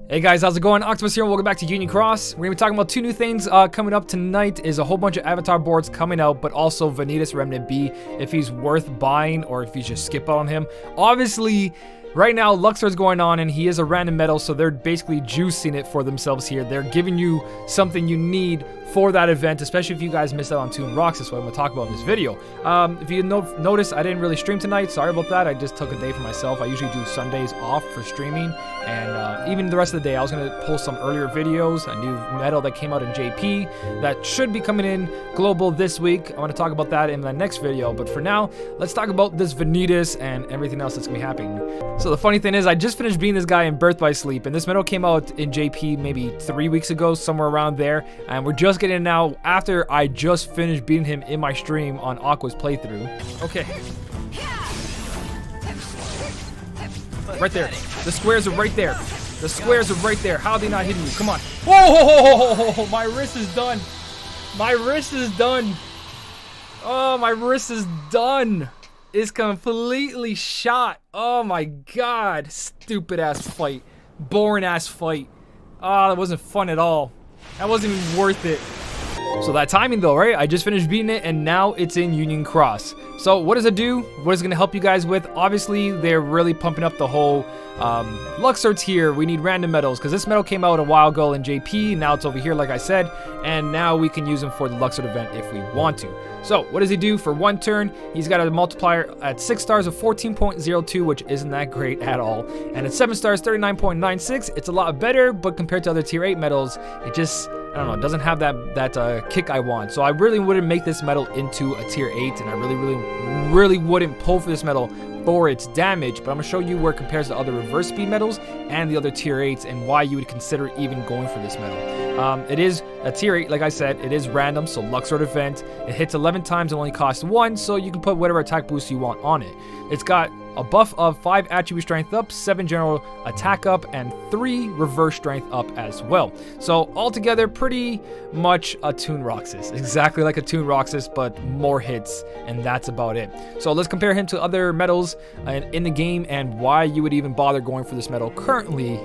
Hey guys, how's it going? Octopus here, welcome back to Union Cross. We're going to be talking about two new things coming up tonight. Is a whole bunch of avatar boards coming out, but also Vanitas Remnant B, if he's worth buying or if you just skip out on him. Obviously, right now Luxord's going on and he is a random metal, so they're basically juicing it for themselves here. They're giving you something you need for that event, especially if you guys missed out on Toon Rocks. That's what I'm going to talk about in this video. If you notice, I didn't really stream tonight. Sorry about that. I just took a day for myself. I usually do Sundays off for streaming, and even the rest of the day, I was going to post some earlier videos, a new metal that came out in JP that should be coming in global this week. I want to talk about that in the next video, but for now, let's talk about this Vanitas and everything else that's going to be happening. So the funny thing is, I just finished beating this guy in Birth by Sleep, and this metal came out in JP maybe 3 weeks ago, somewhere around there, and we're just getting it now after I just finished beating him in my stream on Aqua's playthrough. Okay. Right there. The squares are right there. The squares are right there. How are they not hitting you? Come on. Whoa! My wrist is done. My wrist is done. Oh, my wrist is done. It's completely shot. Oh my god. Stupid ass fight. Boring ass fight. Oh, that wasn't fun at all. That wasn't even worth it. So that timing though, right? I just finished beating it and now it's in Union Cross. So what does it do? What is it going to help you guys with? Obviously, they're really pumping up the whole Luxord's here. We need random metals because this metal came out a while ago in JP. Now it's over here, like I said, and now we can use them for the Luxord event if we want to. So what does he do for one turn? He's got a multiplier at 6 stars of 14.02, which isn't that great at all. And at 7 stars, 39.96. It's a lot better, but compared to other tier 8 metals, it just, I don't know, it doesn't have that kick I want. So I really wouldn't make this metal into a tier 8, and I really wouldn't pull for this metal for its damage, but I'm going to show you where it compares to other reverse speed metals and the other tier 8s and why you would consider even going for this metal. It is a tier 8, like I said, it is random, so Luxord event. It hits 11 times and only costs 1, so you can put whatever attack boost you want on it. It's got a buff of 5 attribute strength up, 7 general attack up, and 3 reverse strength up as well. So altogether, pretty much a Toon Roxas. Exactly like a Toon Roxas, but more hits, and that's about it. So let's compare him to other metals in the game and why you would even bother going for this metal currently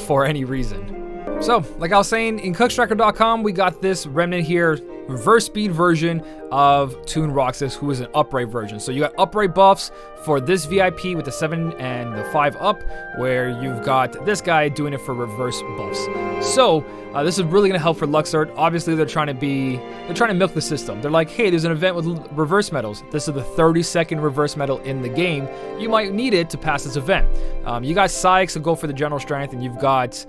for any reason. So, like I was saying, in cookstracker.com, we got this Remnant here, reverse speed version of Toon Roxas, who is an upright version. So you got upright buffs for this VIP with the 7 and the 5 up, where you've got this guy doing it for reverse buffs. So this is really going to help for Luxord. Obviously, they're trying to milk the system. They're like, hey, there's an event with reverse metals. This is the 32nd reverse metal in the game. You might need it to pass this event. You got Sykes to go for the general strength, and you've got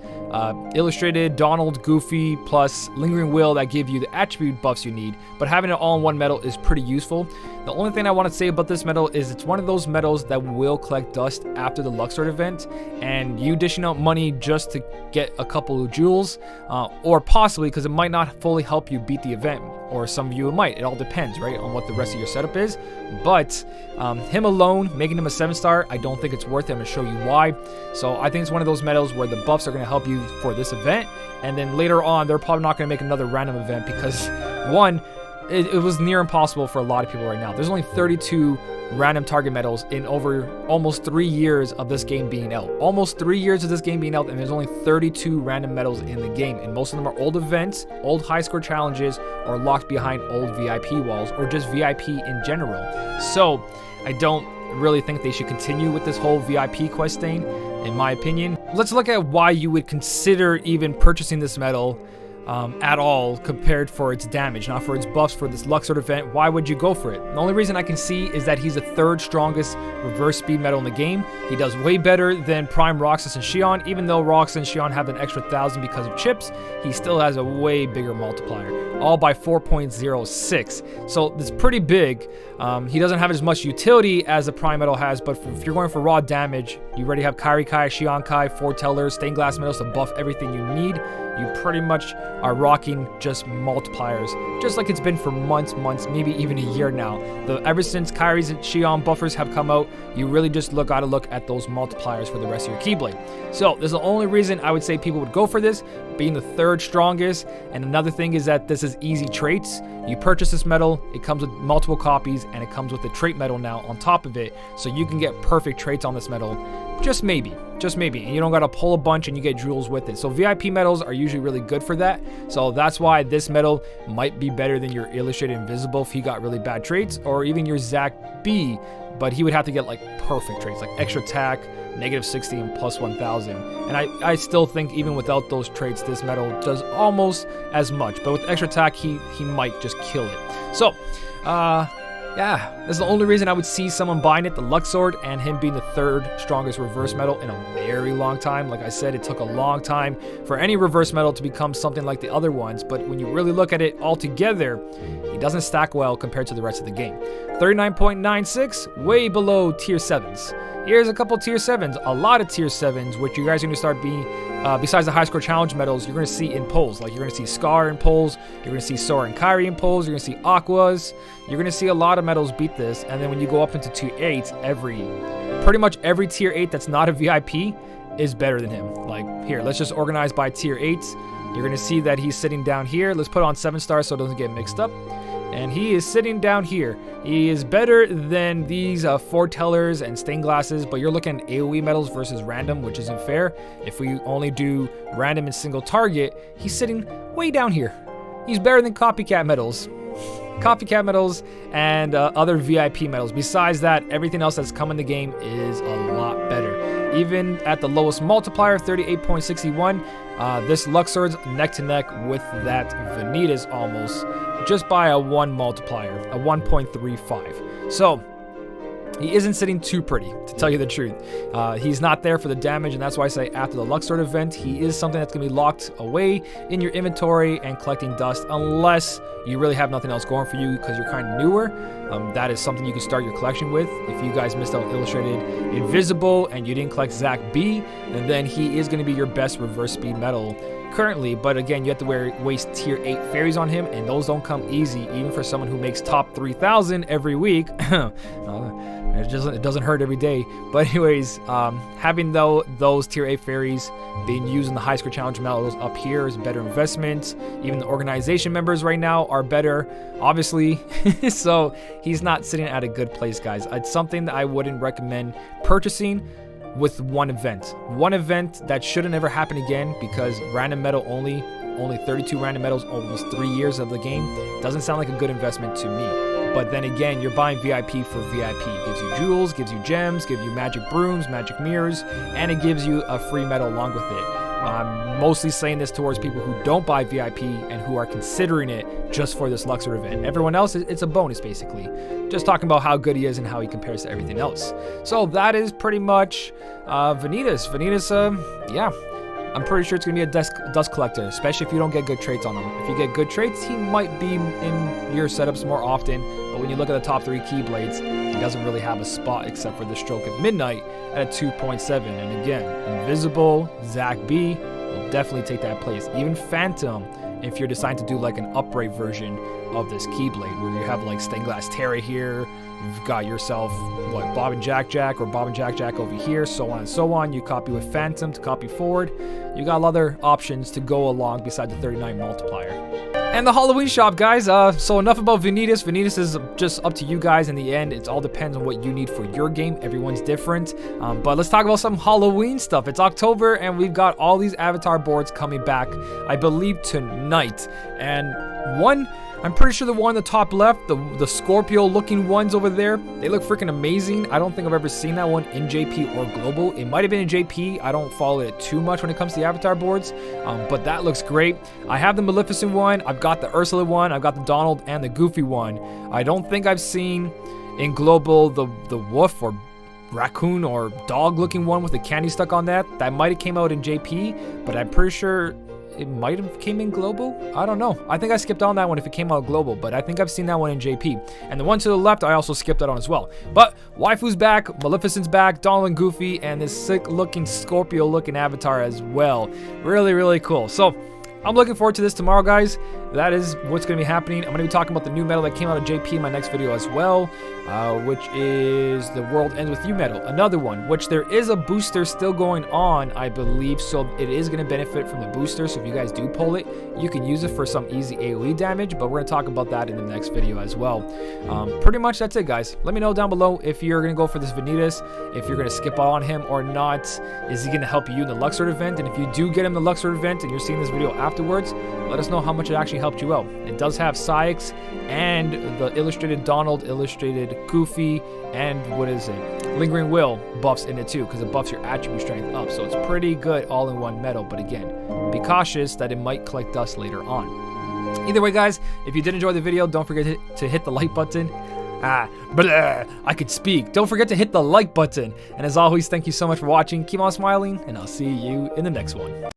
Illustrated, Donald, Goofy, plus Lingering Will that give you the attribute buffs you need. But having it all in one metal is pretty useful. The only thing I want to say about this metal is it's one of those metals that will collect dust after the Luxord event, and you dishing out money just to get a couple of jewels, or possibly because it might not fully help you beat the event, or some of you it might. It all depends, right, on what the rest of your setup is. But him alone, making him a 7-star, I don't think it's worth it. I'm going to show you why. So I think it's one of those metals where the buffs are going to help you for this event, and then later on, they're probably not going to make another random event because, one, it was near impossible for a lot of people right now. There's only 32 random target metals in over almost 3 years of this game being out. Almost 3 years of this game being out, and there's only 32 random metals in the game. And most of them are old events, old high score challenges, or locked behind old VIP walls, or just VIP in general. So I don't really think they should continue with this whole VIP quest thing, in my opinion. Let's look at why you would consider even purchasing this metal at all compared for its damage, not for its buffs for this Luxord event. Why would you go for it? The only reason I can see is that he's the 3rd strongest reverse speed metal in the game. He does way better than Prime Roxas and Xion. Even though Roxas and Xion have an extra 1,000 because of chips, he still has a way bigger multiplier, all by 4.06. So it's pretty big. He doesn't have as much utility as the Prime metal has, but if you're going for raw damage, you already have Kairi Kai, Xion Kai, Foretellers, Stained Glass metals to buff everything you need. You pretty much are rocking just multipliers, just like it's been for months, maybe even a year now. Ever since Kairi's and Xion buffers have come out, you really just gotta look at those multipliers for the rest of your Keyblade. So this is the only reason I would say people would go for this, being the 3rd strongest. And another thing is that this is easy traits. You purchase this metal, it comes with multiple copies, and it comes with the trait metal now on top of it, so you can get perfect traits on this metal just maybe. Just maybe, and you don't gotta pull a bunch and you get jewels with it. So VIP medals are usually really good for that. So that's why this medal might be better than your Illustrated Invisible if he got really bad traits, or even your Zach B, but he would have to get like perfect traits, like extra attack, -60, and plus 1000. And I still think even without those traits, this medal does almost as much. But with extra attack, he might just kill it. So, yeah, that's the only reason I would see someone buying it, the Luxord, and him being the 3rd strongest reverse medal in a very long time. Like I said, it took a long time for any reverse medal to become something like the other ones, but when you really look at it all together, he doesn't stack well compared to the rest of the game. 39.96, way below tier 7s. Here's a couple tier 7s, a lot of tier 7s, which you guys are going to start being, besides the high score challenge medals, you're going to see in polls. Like you're going to see Scar in polls, you're going to see Sora and Kyrie in polls, you're going to see Aquas, you're going to see a lot of medals beat this. And then when you go up into tier 8, pretty much every tier 8 that's not a VIP is better than him. Like here, let's just organize by tier 8s. You're going to see that he's sitting down here. Let's put on 7 stars so it doesn't get mixed up. And he is sitting down here. He is better than these foretellers and stained glasses, but you're looking at AoE medals versus random, which isn't fair. If we only do random and single target, he's sitting way down here. He's better than copycat medals. Copycat medals and other VIP medals. Besides that, everything else that's come in the game is a lot better. Even at the lowest multiplier, 38.61, this Luxord's neck to neck with that Vanitas almost, just by a 1 multiplier, a 1.35. So he isn't sitting too pretty, to tell you the truth. He's not there for the damage, and that's why I say after the Luxord event, he is something that's going to be locked away in your inventory and collecting dust, unless you really have nothing else going for you because you're kind of newer. That is something you can start your collection with. If you guys missed out Illustrated Invisible and you didn't collect Zach B, and then he is going to be your best reverse speed medal currently. But again, you have to waste tier 8 fairies on him, and those don't come easy, even for someone who makes top 3,000 every week. It doesn't hurt every day. But anyways, having those tier 8 fairies being used in the high score challenge medals up here is a better investment. Even the organization members right now are better, obviously. So he's not sitting at a good place, guys. It's something that I wouldn't recommend purchasing with one event. One event that shouldn't ever happen again, because random medal only 32 random medals, almost 3 years of the game, doesn't sound like a good investment to me. But then again, you're buying VIP for VIP. It gives you jewels, gives you gems, gives you magic brooms, magic mirrors, and it gives you a free medal along with it. I'm mostly saying this towards people who don't buy VIP and who are considering it just for this Luxord event. Everyone else, it's a bonus basically. Just talking about how good he is and how he compares to everything else. So that is pretty much Vanitas. Vanitas, yeah. I'm pretty sure it's going to be a dust collector, especially if you don't get good traits on him. If you get good traits, he might be in your setups more often, but when you look at the top 3 Keyblades, he doesn't really have a spot except for the Stroke of Midnight at a 2.7. And again, Invisible, Zach B will definitely take that place. Even Phantom, if you're deciding to do like an upgrade version of this Keyblade, where you have like Stained Glass Terra here, you've got yourself, what, Bob and Jack Jack, or Bob and Jack Jack over here, so on and so on. You copy with Phantom to copy forward. You got other options to go along besides the 39 multiplier. And the Halloween shop, guys. So enough about Vanitas. Vanitas is just up to you guys in the end. It all depends on what you need for your game. Everyone's different. But let's talk about some Halloween stuff. It's October, and we've got all these avatar boards coming back, I believe, tonight. And one, I'm pretty sure the one on the top left, the Scorpio looking ones over there, they look freaking amazing. I don't think I've ever seen that one in JP or Global. It might have been in JP. I don't follow it too much when it comes to the avatar boards, but that looks great. I have the Maleficent one. I've got the Ursula one. I've got the Donald and the Goofy one. I don't think I've seen in Global the wolf or raccoon or dog looking one with the candy stuck on that. That might have came out in JP, but I'm pretty sure it might have came in Global. I don't know. I think I skipped on that one if it came out Global, but I think I've seen that one in JP. And the one to the left, I also skipped that on as well. But Waifu's back, Maleficent's back, Donald and Goofy, and this sick looking Scorpio looking avatar as well. Really, really cool. So I'm looking forward to this tomorrow, guys. That is what's going to be happening. I'm going to be talking about the new medal that came out of JP in my next video as well, which is the World Ends With You medal. Another one, which there is a booster still going on, I believe, so it is going to benefit from the booster. So if you guys do pull it, you can use it for some easy AoE damage, but we're going to talk about that in the next video as well. Pretty much that's it, guys. Let me know down below if you're going to go for this Vanitas, if you're going to skip on him or not. Is he going to help you in the Luxord event? And if you do get him the Luxord event and you're seeing this video afterwards, let us know how much it actually helped you out. It does have Sykes and the illustrated Donald, illustrated Goofy, and what is it? Lingering Will buffs in it too, because it buffs your attribute strength up. So it's pretty good all in one medal. But again, be cautious that it might collect dust later on. Either way, guys, if you did enjoy the video, don't forget to hit the like button. I could speak. Don't forget to hit the like button. And as always, thank you so much for watching. Keep on smiling, and I'll see you in the next one.